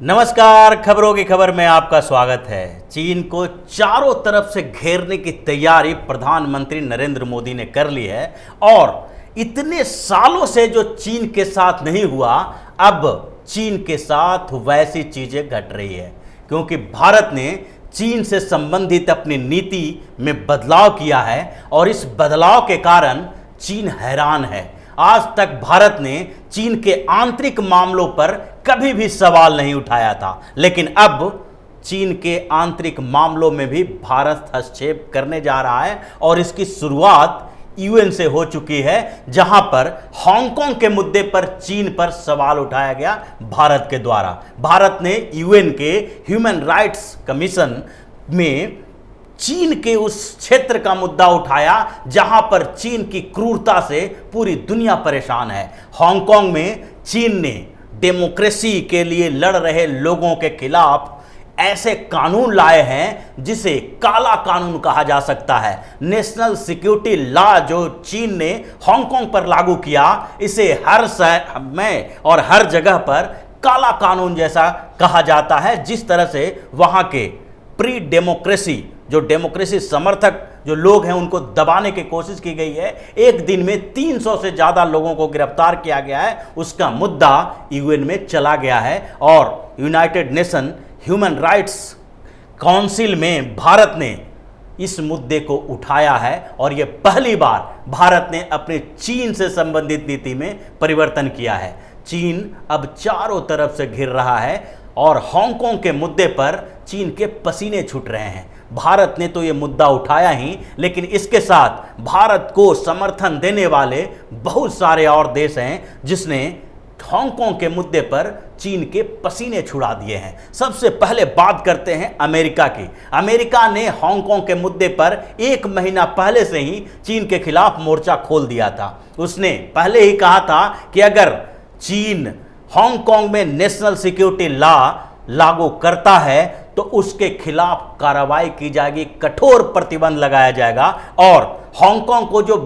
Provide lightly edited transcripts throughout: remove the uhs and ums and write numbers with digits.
नमस्कार, खबरों की खबर में आपका स्वागत है। चीन को चारों तरफ से घेरने की तैयारी प्रधानमंत्री नरेंद्र मोदी ने कर ली है और इतने सालों से जो चीन के साथ नहीं हुआ, अब चीन के साथ वैसी चीजें घट रही है क्योंकि भारत ने चीन से संबंधित अपनी नीति में बदलाव किया है और इस बदलाव के कारण चीन हैरान है। आज तक भारत ने चीन के आंतरिक मामलों पर कभी भी सवाल नहीं उठाया था, लेकिन अब चीन के आंतरिक मामलों में भी भारत हस्तक्षेप करने जा रहा है और इसकी शुरुआत यूएन से हो चुकी है, जहां पर हांगकांग के मुद्दे पर चीन पर सवाल उठाया गया भारत के द्वारा। भारत ने यूएन के ह्यूमन राइट्स कमीशन में चीन के उस क्षेत्र का मुद्दा उठाया जहां पर चीन की क्रूरता से पूरी दुनिया परेशान है। हांगकांग में चीन ने डेमोक्रेसी के लिए लड़ रहे लोगों के खिलाफ ऐसे कानून लाए हैं जिसे काला कानून कहा जा सकता है। नेशनल सिक्योरिटी लॉ जो चीन ने हांगकांग पर लागू किया, इसे हर समय और हर जगह पर काला कानून जैसा कहा जाता है। जिस तरह से वहां के प्री डेमोक्रेसी जो डेमोक्रेसी समर्थक जो लोग हैं उनको दबाने की कोशिश की गई है। एक दिन में 300 से ज़्यादा लोगों को गिरफ्तार किया गया है। उसका मुद्दा यूएन में चला गया है और United nation human rights council में भारत ने इस मुद्दे को उठाया है और यह पहली बार भारत ने अपने चीन से संबंधित नीति में परिवर्तन किया है। चीन अब चारों तरफ से घिर रहा है और हांगकांग के मुद्दे पर चीन के पसीने छूट रहे हैं। भारत ने तो ये मुद्दा उठाया ही, लेकिन इसके साथ भारत को समर्थन देने वाले बहुत सारे और देश हैं जिसने हांगकांग के मुद्दे पर चीन के पसीने छुड़ा दिए हैं। सबसे पहले बात करते हैं अमेरिका की। अमेरिका ने हांगकांग के मुद्दे पर 1 महीना पहले से ही चीन के खिलाफ मोर्चा खोल दिया था। उसने पहले ही कहा था कि अगर चीन हांगकांग में नेशनल सिक्योरिटी लॉ लागू करता है तो उसके खिलाफ कार्रवाई की जाएगी, कठोर प्रतिबंध लगाया जाएगा और हांगकांग को जो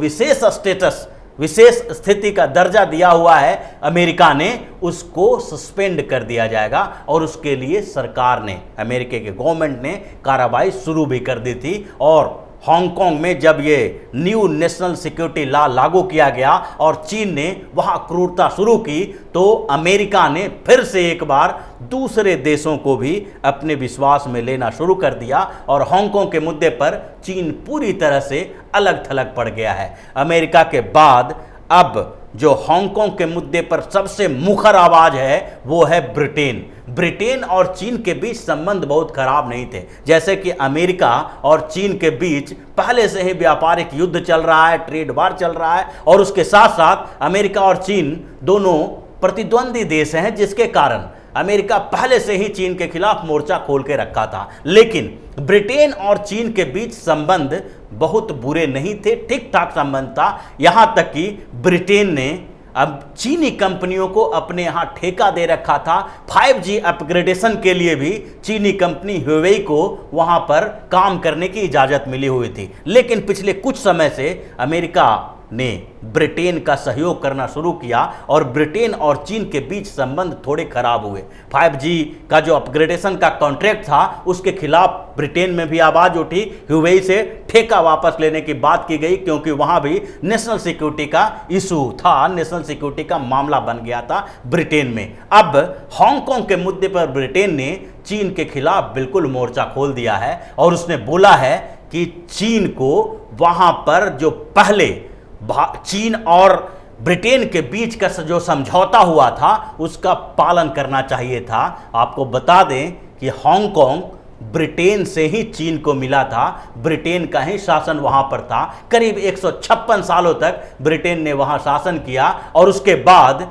विशेष स्थिति का दर्जा दिया हुआ है अमेरिका ने, उसको सस्पेंड कर दिया जाएगा और उसके लिए सरकार ने, अमेरिका के गवर्नमेंट ने कार्रवाई शुरू भी कर दी थी। और हांगकांग में जब ये न्यू नेशनल सिक्योरिटी लॉ लागू किया गया और चीन ने वहां क्रूरता शुरू की तो अमेरिका ने फिर से एक बार दूसरे देशों को भी अपने विश्वास में लेना शुरू कर दिया और हांगकांग के मुद्दे पर चीन पूरी तरह से अलग थलग पड़ गया है। अमेरिका के बाद अब जो हांगकांग के मुद्दे पर सबसे मुखर आवाज है वो है ब्रिटेन। ब्रिटेन और चीन के बीच संबंध बहुत खराब नहीं थे। जैसे कि अमेरिका और चीन के बीच पहले से ही व्यापारिक युद्ध चल रहा है, ट्रेड वार चल रहा है और उसके साथ साथ अमेरिका और चीन दोनों प्रतिद्वंदी देश हैं, जिसके कारण अमेरिका पहले से ही चीन के खिलाफ मोर्चा खोल के रखा था। लेकिन ब्रिटेन और चीन के बीच संबंध बहुत बुरे नहीं थे, ठीक ठाक संबंध था। यहां तक कि ब्रिटेन ने अब चीनी कंपनियों को अपने यहां ठेका दे रखा था। 5G अपग्रेडेशन के लिए भी चीनी कंपनी ह्यूवेई को वहां पर काम करने की इजाजत मिली हुई थी। लेकिन पिछले कुछ समय से अमेरिका ने ब्रिटेन का सहयोग करना शुरू किया और ब्रिटेन और चीन के बीच संबंध थोड़े खराब हुए। 5G का जो अपग्रेडेशन का कॉन्ट्रैक्ट था उसके खिलाफ ब्रिटेन में भी आवाज उठी, ह्यूवेई से ठेका वापस लेने की बात की गई क्योंकि वहां भी नेशनल सिक्योरिटी का इशू था, नेशनल सिक्योरिटी का मामला बन गया था ब्रिटेन में। अब हांगकांग के मुद्दे पर ब्रिटेन ने चीन के खिलाफ बिल्कुल मोर्चा खोल दिया है और उसने बोला है कि चीन को वहां पर जो पहले चीन और ब्रिटेन के बीच का जो समझौता हुआ था उसका पालन करना चाहिए था। आपको बता दें कि हांगकांग ब्रिटेन से ही चीन को मिला था, ब्रिटेन का ही शासन वहां पर था। करीब 156 सालों तक ब्रिटेन ने वहां शासन किया और उसके बाद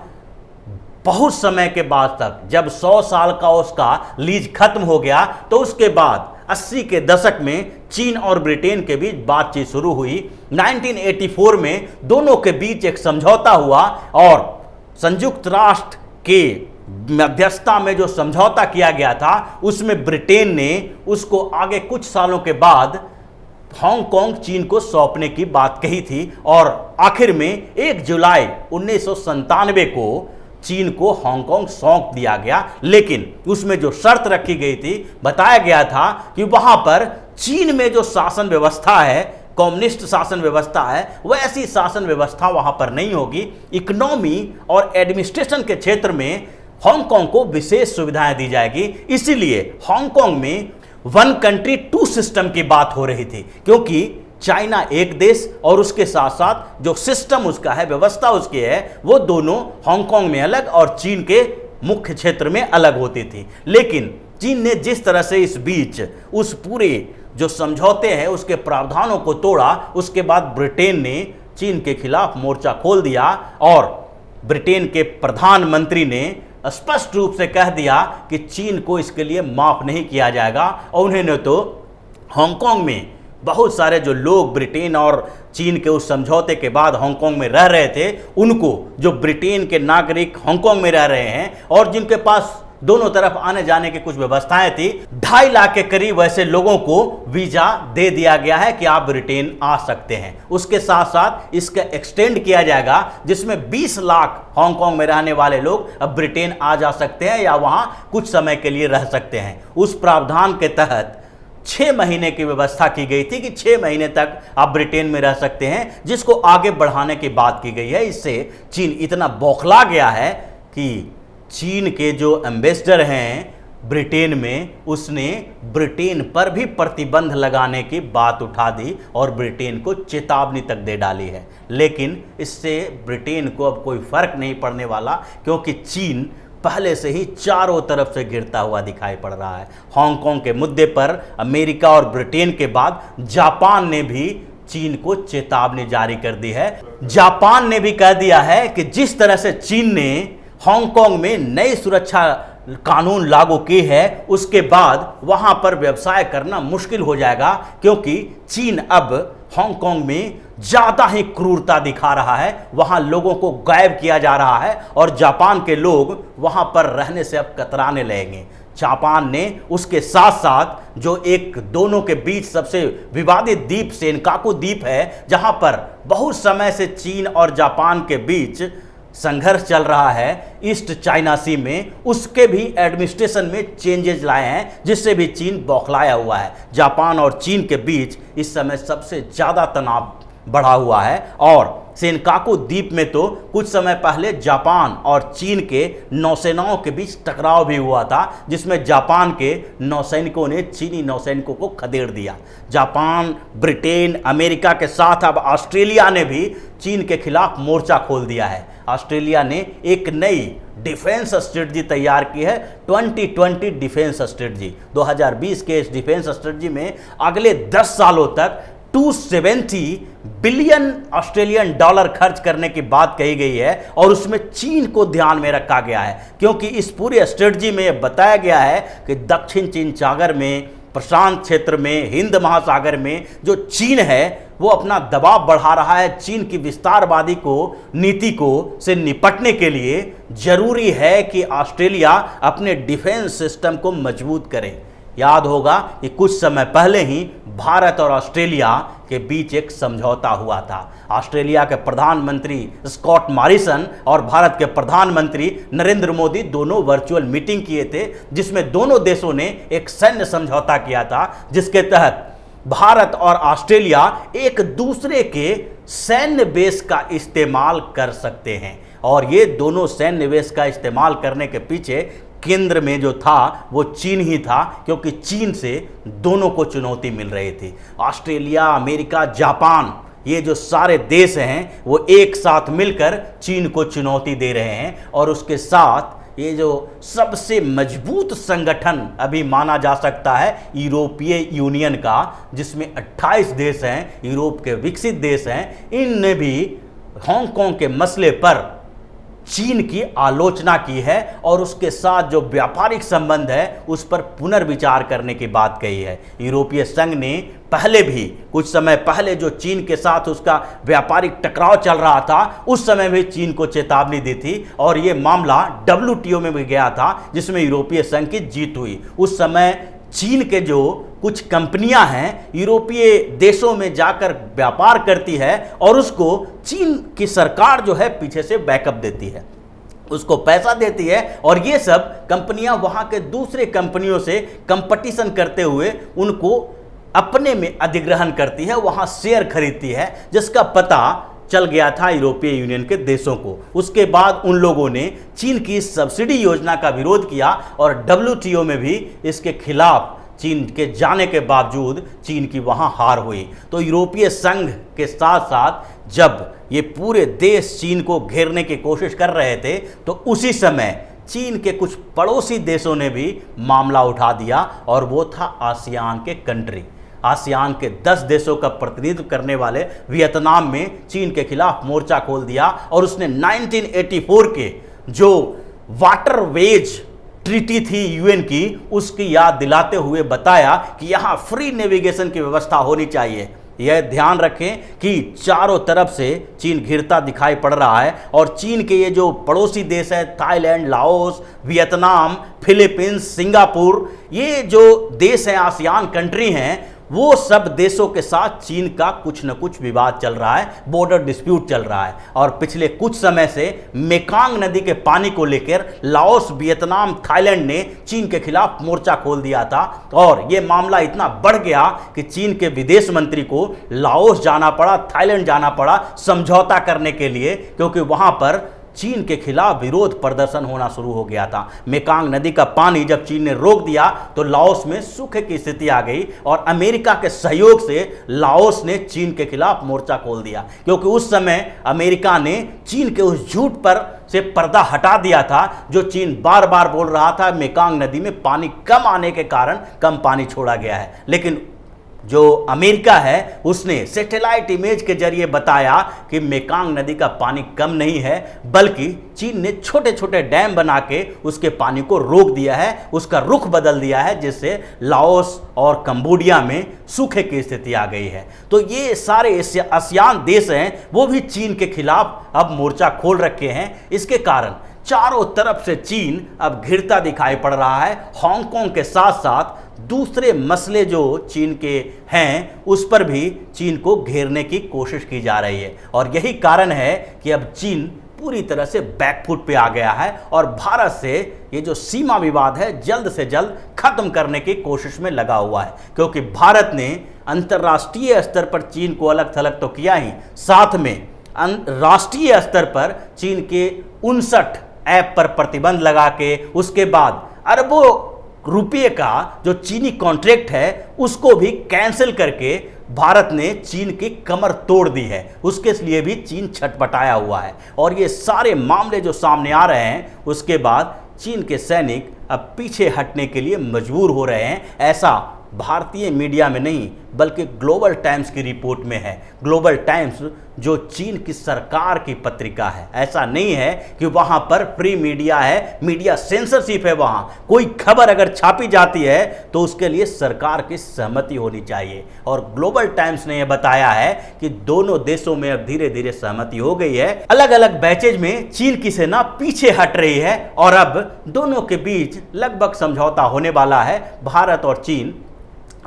बहुत समय के बाद तक जब 100 साल का उसका लीज खत्म हो गया तो उसके बाद 80 के दशक में चीन और ब्रिटेन के बीच बातचीत शुरू हुई। 1984 में दोनों के बीच एक समझौता हुआ और संयुक्त राष्ट्र के मध्यस्थता में जो समझौता किया गया था उसमें ब्रिटेन ने उसको आगे कुछ सालों के बाद हांगकांग चीन को सौंपने की बात कही थी और आखिर में 1 जुलाई 1997 को चीन को हांगकांग सौंप दिया गया, लेकिन उसमें जो शर्त रखी गई थी, बताया गया था कि वहां पर चीन में जो शासन व्यवस्था है, कम्युनिस्ट शासन व्यवस्था है, वैसी शासन व्यवस्था वहां पर नहीं होगी। इकोनॉमी और एडमिनिस्ट्रेशन के क्षेत्र में हांगकांग को विशेष सुविधाएं दी जाएगी। इसीलिए हांगकांग में वन कंट्री टू सिस्टम की बात हो रही थी, क्योंकि चाइना एक देश और उसके साथ साथ जो सिस्टम उसका है, व्यवस्था उसकी है, वो दोनों हांगकांग में अलग और चीन के मुख्य क्षेत्र में अलग होती थी। लेकिन चीन ने जिस तरह से इस बीच उस पूरे जो समझौते हैं उसके प्रावधानों को तोड़ा, उसके बाद ब्रिटेन ने चीन के खिलाफ मोर्चा खोल दिया और ब्रिटेन के प्रधानमंत्री ने स्पष्ट रूप से कह दिया कि चीन को इसके लिए माफ नहीं किया जाएगा। और उन्होंने तो हांगकांग में बहुत सारे जो लोग ब्रिटेन और चीन के उस समझौते के बाद हांगकांग में रह रहे थे, उनको, जो ब्रिटेन के नागरिक हांगकांग में रह रहे हैं और जिनके पास दोनों तरफ आने जाने की कुछ व्यवस्थाएं थी, 2.5 लाख के करीब ऐसे लोगों को वीजा दे दिया गया है कि आप ब्रिटेन आ सकते हैं। उसके साथ साथ इसका एक्सटेंड किया जाएगा, जिसमें 20 लाख हांगकांग में रहने वाले लोग अब ब्रिटेन आ जा सकते हैं या वहां कुछ समय के लिए रह सकते हैं। उस प्रावधान के तहत 6 महीने की व्यवस्था की गई थी कि 6 महीने तक आप ब्रिटेन में रह सकते हैं, जिसको आगे बढ़ाने की बात की गई है। इससे चीन इतना बौखला गया है कि चीन के जो एम्बेसडर हैं ब्रिटेन में, उसने ब्रिटेन पर भी प्रतिबंध लगाने की बात उठा दी और ब्रिटेन को चेतावनी तक दे डाली है। लेकिन इससे ब्रिटेन को अब कोई फर्क नहीं पड़ने वाला, क्योंकि चीन पहले से ही चारों तरफ से गिरता हुआ दिखाई पड़ रहा है। हांगकांग के मुद्दे पर अमेरिका और ब्रिटेन के बाद जापान ने भी चीन को चेतावनी जारी कर दी है। जापान ने भी कह दिया है कि जिस तरह से चीन ने हांगकांग में नई सुरक्षा कानून लागू की है, उसके बाद वहां पर व्यवसाय करना मुश्किल हो जाएगा, क्योंकि चीन अब हांगकांग में ज्यादा ही क्रूरता दिखा रहा है। वहां लोगों को गायब किया जा रहा है और जापान के लोग वहां पर रहने से अब कतराने लगेंगे। जापान ने उसके साथ साथ जो एक दोनों के बीच सबसे विवादित द्वीप सेनकाकू द्वीप है, जहां पर बहुत समय से चीन और जापान के बीच संघर्ष चल रहा है ईस्ट चाइना सी में, उसके भी एडमिनिस्ट्रेशन में चेंजेस लाए हैं, जिससे भी चीन बौखलाया हुआ है। जापान और चीन के बीच इस समय सबसे ज़्यादा तनाव बढ़ा हुआ है और सेनकाकू द्वीप में तो कुछ समय पहले जापान और चीन के नौसेनाओं के बीच टकराव भी हुआ था, जिसमें जापान के नौसैनिकों ने चीनी नौसैनिकों को खदेड़ दिया। जापान, ब्रिटेन, अमेरिका के साथ अब ऑस्ट्रेलिया ने भी चीन के खिलाफ मोर्चा खोल दिया है। ऑस्ट्रेलिया ने एक नई डिफेंस स्ट्रेटजी तैयार की है, 2020 डिफेंस स्ट्रेटजी। 2020 के इस डिफेंस स्ट्रेटजी में अगले 10 सालों तक 270 बिलियन ऑस्ट्रेलियन डॉलर खर्च करने की बात कही गई है और उसमें चीन को ध्यान में रखा गया है, क्योंकि इस पूरी स्ट्रेटजी में यह बताया गया है कि दक्षिण चीन सागर में, प्रशांत क्षेत्र में, हिंद महासागर में जो चीन है वो अपना दबाव बढ़ा रहा है। चीन की विस्तारवादी नीति को से निपटने के लिए जरूरी है कि ऑस्ट्रेलिया अपने डिफेंस सिस्टम को मजबूत करे। याद होगा कि कुछ समय पहले ही भारत और ऑस्ट्रेलिया के बीच एक समझौता हुआ था। ऑस्ट्रेलिया के प्रधानमंत्री स्कॉट मॉरिसन और भारत के प्रधानमंत्री नरेंद्र मोदी दोनों वर्चुअल मीटिंग किए थे, जिसमें दोनों देशों ने एक सैन्य समझौता किया था, जिसके तहत भारत और ऑस्ट्रेलिया एक दूसरे के सैन्य बेस का इस्तेमाल कर सकते हैं। और ये दोनों सैन्य बेस का इस्तेमाल करने के पीछे केंद्र में जो था वो चीन ही था, क्योंकि चीन से दोनों को चुनौती मिल रही थी। ऑस्ट्रेलिया, अमेरिका, जापान, ये जो सारे देश हैं वो एक साथ मिलकर चीन को चुनौती दे रहे हैं। और उसके साथ ये जो सबसे मजबूत संगठन अभी माना जा सकता है यूरोपीय यूनियन का, जिसमें 28 देश हैं, यूरोप के विकसित देश हैं, इनने भी हांगकांग के मसले पर चीन की आलोचना की है और उसके साथ जो व्यापारिक संबंध है उस पर पुनर्विचार करने की बात कही है। यूरोपीय संघ ने पहले भी कुछ समय पहले जो चीन के साथ उसका व्यापारिक टकराव चल रहा था, उस समय भी चीन को चेतावनी दी थी और ये मामला WTO में भी गया था, जिसमें यूरोपीय संघ की जीत हुई। उस समय चीन के जो कुछ कंपनियां हैं यूरोपीय देशों में जाकर व्यापार करती है और उसको चीन की सरकार जो है पीछे से बैकअप देती है। उसको पैसा देती है और ये सब कंपनियां वहां के दूसरे कंपनियों से कंपटीशन करते हुए उनको अपने में अधिग्रहण करती है, वहां शेयर खरीदती है, जिसका पता चल गया था यूरोपीय यूनियन के देशों को। उसके बाद उन लोगों ने चीन की सब्सिडी योजना का विरोध किया और WTO में भी इसके खिलाफ चीन के जाने के बावजूद चीन की वहां हार हुई। तो यूरोपीय संघ के साथ साथ जब ये पूरे देश चीन को घेरने की कोशिश कर रहे थे तो उसी समय चीन के कुछ पड़ोसी देशों ने भी मामला उठा दिया और वो था आसियान के कंट्री। आसियान के 10 देशों का प्रतिनिधित्व करने वाले वियतनाम में चीन के खिलाफ मोर्चा खोल दिया और उसने 1984 के जो वाटरवेज ट्रीटी थी यूएन की, उसकी याद दिलाते हुए बताया कि यहाँ फ्री नेविगेशन की व्यवस्था होनी चाहिए। यह ध्यान रखें कि चारों तरफ से चीन घिरता दिखाई पड़ रहा है और चीन के ये जो पड़ोसी देश है, Thailand, Laos, Vietnam, Philippines, Singapore, ये जो देश हैं, आसियान कंट्री हैं, वो सब देशों के साथ चीन का कुछ न कुछ विवाद चल रहा है, बॉर्डर डिस्प्यूट चल रहा है। और पिछले कुछ समय से मेकांग नदी के पानी को लेकर लाओस, वियतनाम, थाईलैंड ने चीन के खिलाफ मोर्चा खोल दिया था और ये मामला इतना बढ़ गया कि चीन के विदेश मंत्री को लाओस जाना पड़ा, थाईलैंड जाना पड़ा समझौता करने के लिए, क्योंकि वहां पर चीन के खिलाफ विरोध प्रदर्शन होना शुरू हो गया था। मेकांग नदी का पानी जब चीन ने रोक दिया तो लाओस में सूखे की स्थिति आ गई और अमेरिका के सहयोग से लाओस ने चीन के खिलाफ मोर्चा खोल दिया, क्योंकि उस समय अमेरिका ने चीन के उस झूठ पर से पर्दा हटा दिया था जो चीन बार बार बोल रहा था, मेकांग नदी में पानी कम आने के कारण कम पानी छोड़ा गया है। लेकिन जो अमेरिका है उसने सैटेलाइट इमेज के जरिए बताया कि मेकांग नदी का पानी कम नहीं है, बल्कि चीन ने छोटे छोटे डैम बना के उसके पानी को रोक दिया है, उसका रुख बदल दिया है, जिससे लाओस और कंबोडिया में सूखे की स्थिति आ गई है। तो ये सारे आसियान देश हैं, वो भी चीन के खिलाफ अब मोर्चा खोल रखे हैं। इसके कारण चारों तरफ से चीन अब घिरता दिखाई पड़ रहा है। हांगकांग के साथ साथ दूसरे मसले जो चीन के हैं उस पर भी चीन को घेरने की कोशिश की जा रही है और यही कारण है कि अब चीन पूरी तरह से बैकफुट पे आ गया है और भारत से ये जो सीमा विवाद है जल्द से जल्द खत्म करने की कोशिश में लगा हुआ है, क्योंकि भारत ने अंतर्राष्ट्रीय स्तर पर चीन को अलग थलग तो किया ही, साथ में राष्ट्रीय स्तर पर चीन के 59 ऐप पर प्रतिबंध लगा के उसके बाद अरबों रुपये का जो चीनी कॉन्ट्रैक्ट है उसको भी कैंसिल करके भारत ने चीन की कमर तोड़ दी है। उसके लिए भी चीन छटपटाया हुआ है और ये सारे मामले जो सामने आ रहे हैं उसके बाद चीन के सैनिक अब पीछे हटने के लिए मजबूर हो रहे हैं। ऐसा भारतीय मीडिया में नहीं बल्कि ग्लोबल टाइम्स की रिपोर्ट में है। ग्लोबल टाइम्स जो चीन की सरकार की पत्रिका है, ऐसा नहीं है कि वहां पर फ्री मीडिया है, मीडिया सेंसरशिप है। वहां कोई खबर अगर छापी जाती है तो उसके लिए सरकार की सहमति होनी चाहिए और ग्लोबल टाइम्स ने यह बताया है कि दोनों देशों में अब धीरे धीरे सहमति हो गई है। अलग अलग बैचेज में चीन की सेना पीछे हट रही है और अब दोनों के बीच लगभग समझौता होने वाला है। भारत और चीन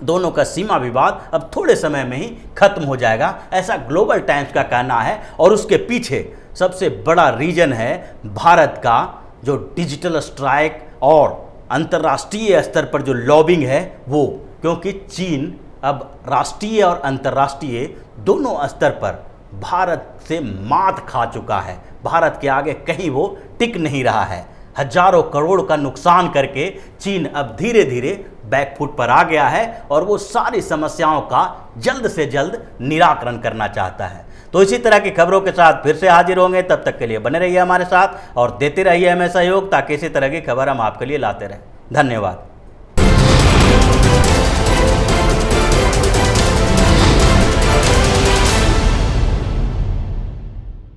दोनों का सीमा विवाद अब थोड़े समय में ही खत्म हो जाएगा, ऐसा ग्लोबल टाइम्स का कहना है। और उसके पीछे सबसे बड़ा रीजन है भारत का जो डिजिटल स्ट्राइक और अंतर्राष्ट्रीय स्तर पर जो लॉबिंग है वो, क्योंकि चीन अब राष्ट्रीय और अंतर्राष्ट्रीय दोनों स्तर पर भारत से मात खा चुका है। भारत के आगे कहीं वो टिक नहीं रहा है। हजारों करोड़ का नुकसान करके चीन अब धीरे धीरे बैकफुट पर आ गया है और वो सारी समस्याओं का जल्द से जल्द निराकरण करना चाहता है। तो इसी तरह की खबरों के साथ फिर से हाजिर होंगे, तब तक के लिए बने रहिए हमारे साथ और देते रहिए हमें सहयोग, ताकि इसी तरह की खबर हम आपके लिए लाते रहें। धन्यवाद।